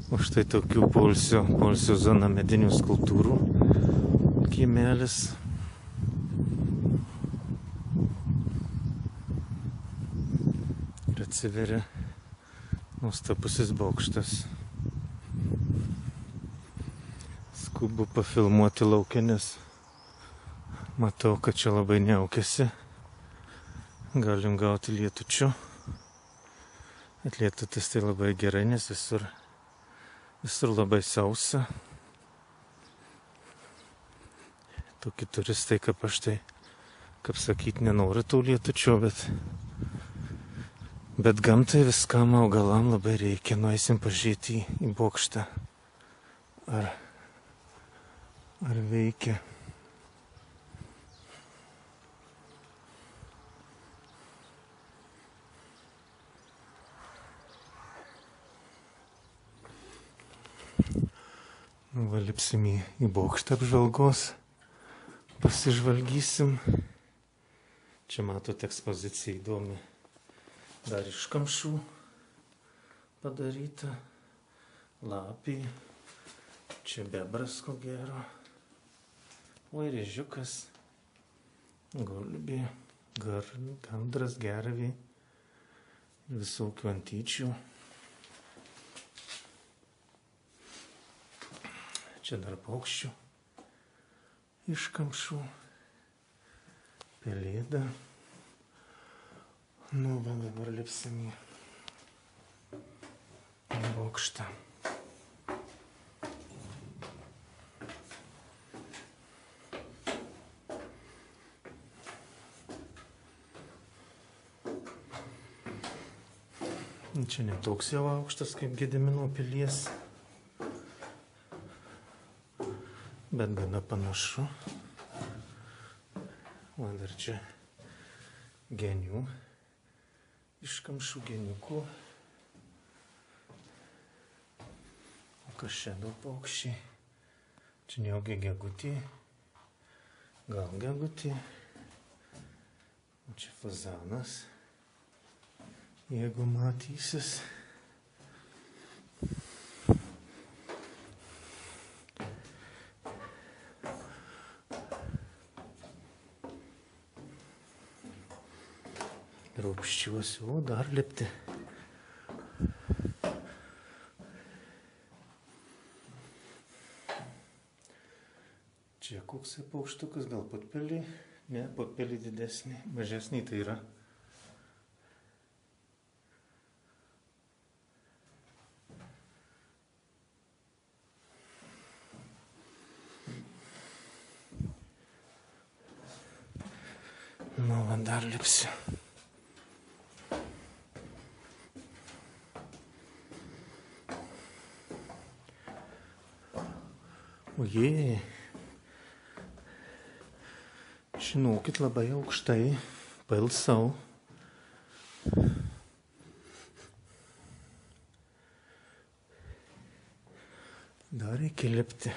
O štai tokių poilsio zona medinių skulptūrų kiemelis. Ir atsiveria nuostabusis bokštas. Skubu pafilmuoti lauke, nes matau, kad čia labai neaukėsi. Galim gauti lietučio. Atlietutis tai labai gerai, nes visur labai sausa. Tokie turistai, kaip aš tai, kaip sakyti, nenori tų lietučio, bet gamtai viskam augalam labai reikia. Nueisim pažiūrėti į bokštą. Ar veikia. Lipsim į bokštą apžvalgos, pasižvalgysim. Čia matote ekspoziciją įdomi, dar iš kamšų padaryta, lapį, čia bebras ko gero, rėžiukas, gulbė, gandras, gervė, visokių antyčių. Čia dar paukščių iš kamšų, pelėda. Va dabar lipsim į bokštą. Čia netoks jau aukštas kaip Gedimino pilies. Bet gana panašu. Dar čia genių, iš kamšų geniukų. O kas čia daug paukščiai? Čia neaugia gegutė, gal gegutė. O čia fazanas, jeigu matysis. Raupščiuosiu, dar lipti. Čia koksai paukštukas, gal potpelį? Ne, potpelį didesnį, mažesnį tai yra. Dar lipsiu. Ojei, žinokit, labai aukštai, pailsau. Dar reikia lipti.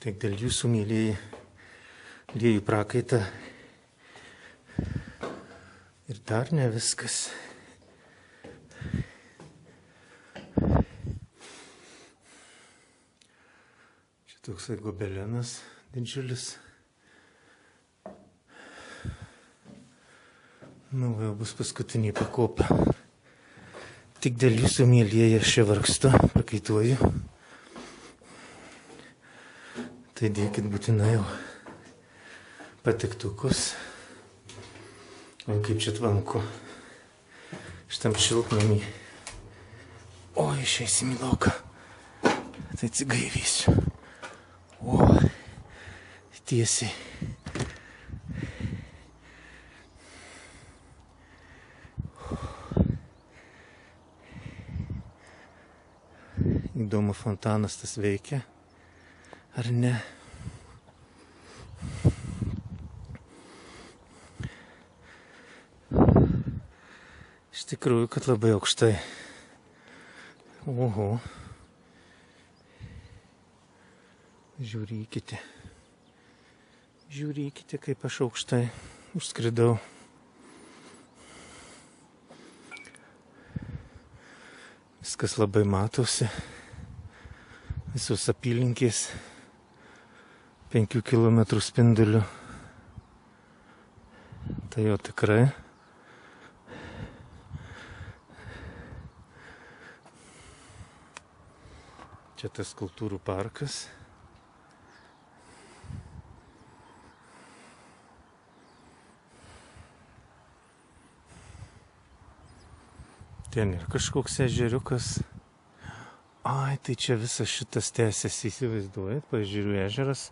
Tik dėl jūsų, mėlyjei prakaitą. Ir dar ne viskas. Čia toksai gobelenas didžiulis. Jau bus paskutinė pakopa. Tik dėl jūsų, mėlyjei, aš čia vargstu, prakaituoju. Tai dėkit būtinai jau patiktukus. O kaip čia tvanku šitam šiltnamį. O, išeisim į lauką. Tai atsigaivysiu. O, tiesiai. Įdomu, fontanas tas veikia. Ar ne? Iš tikrųjų, kad labai aukštai. Oho. Žiūrėkite. Žiūrėkite, kaip aš aukštai. užskridau. Viskas labai matosi. Visos apylinkės 5 km spinduliu. Tai jau tikrai. Čia tas kultūrų parkas. Ten ir kažkoks ežeriukas. Ai, tai čia visas šitas tęsiasi, įsivaizduojat, Paežerių ežeras.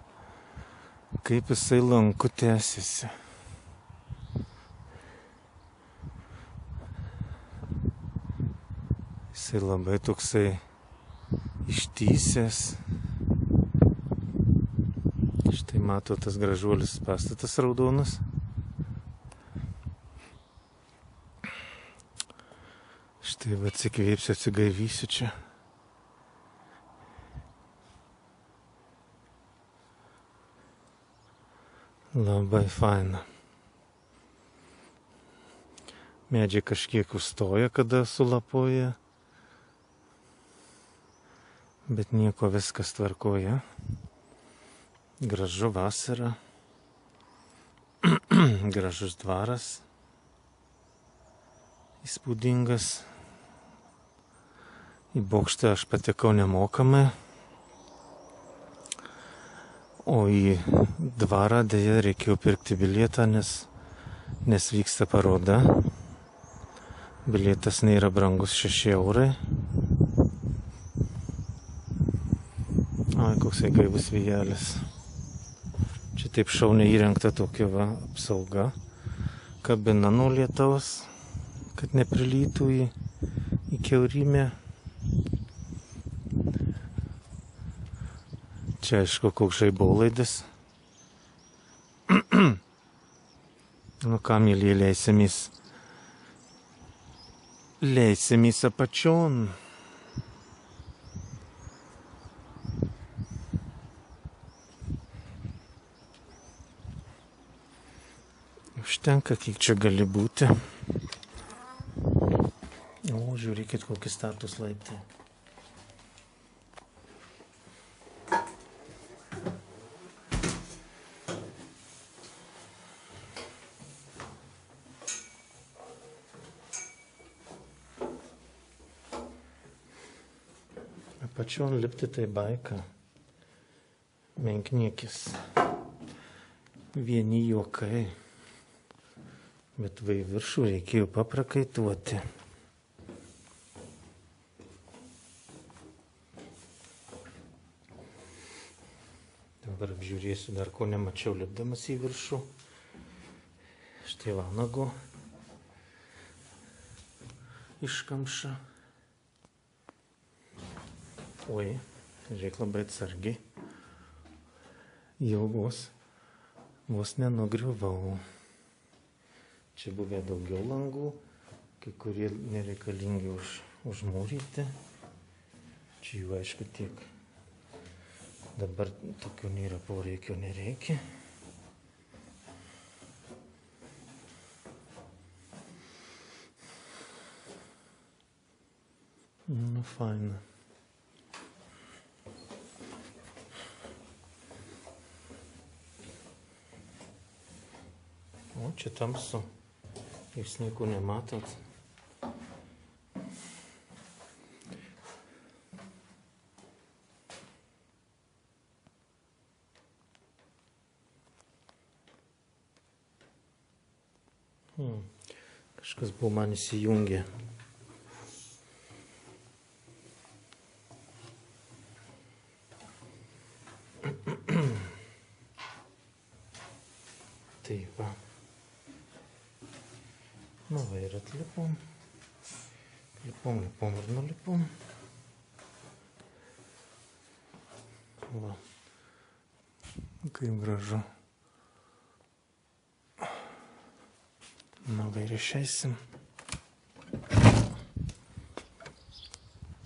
Kaip jisai lanku tęsiasi. Jisai labai toksai ištysęs. Štai mato tas gražuolis pastatas raudonas. Štai va atsikvėpsiu, atsigaivysiu čia. Labai faina. Medžiai kažkiek užstoja, kada sulapoja. Bet nieko, viskas tvarkoja. Gražu vasara. Gražus dvaras. Įspūdingas. Į bokštą aš patekau nemokamai. O į dvarą dėja reikėjo pirkti bilietą, nes vyksta paroda. Bilietas nėra brangus, 6 eurai. Ai, koksai gaivus vėjelis. Čia taip šauniai įrengta tokia va apsauga. Kabina nuo lietaus, kad neprilytų į kiaurymę. Čia aišku, koks žaibolaidis. Nu ką, mėly, leisimės apačion. Užtenka, kiek čia gali būti. O, žiūrėkit, kokį status laiptai. Apačion lipti tai baika. Menkniekis. Vieni juokai. Bet va į viršų reikėjo paprakaituoti. Dabar apžiūrėsiu dar ko nemačiau lipdamas į viršų. Štai vanago iškamša. Oi, žiūrėk labai atsargiai. Jau vos nenugriuvau. Čia buvę daugiau langų, kai kurie nereikalingi užmūryti. Čia jų aišku tiek. Dabar tokių nėra poreikio, nereikia. Nu, faina. O, čia tamsu. Jūs nieko nematot. Kažkas buvo man įsijungę. Taip va. Nu va ir atlipom. Lipom ir nulipom. Va. Kaip gražu. Nu va ir išeisim.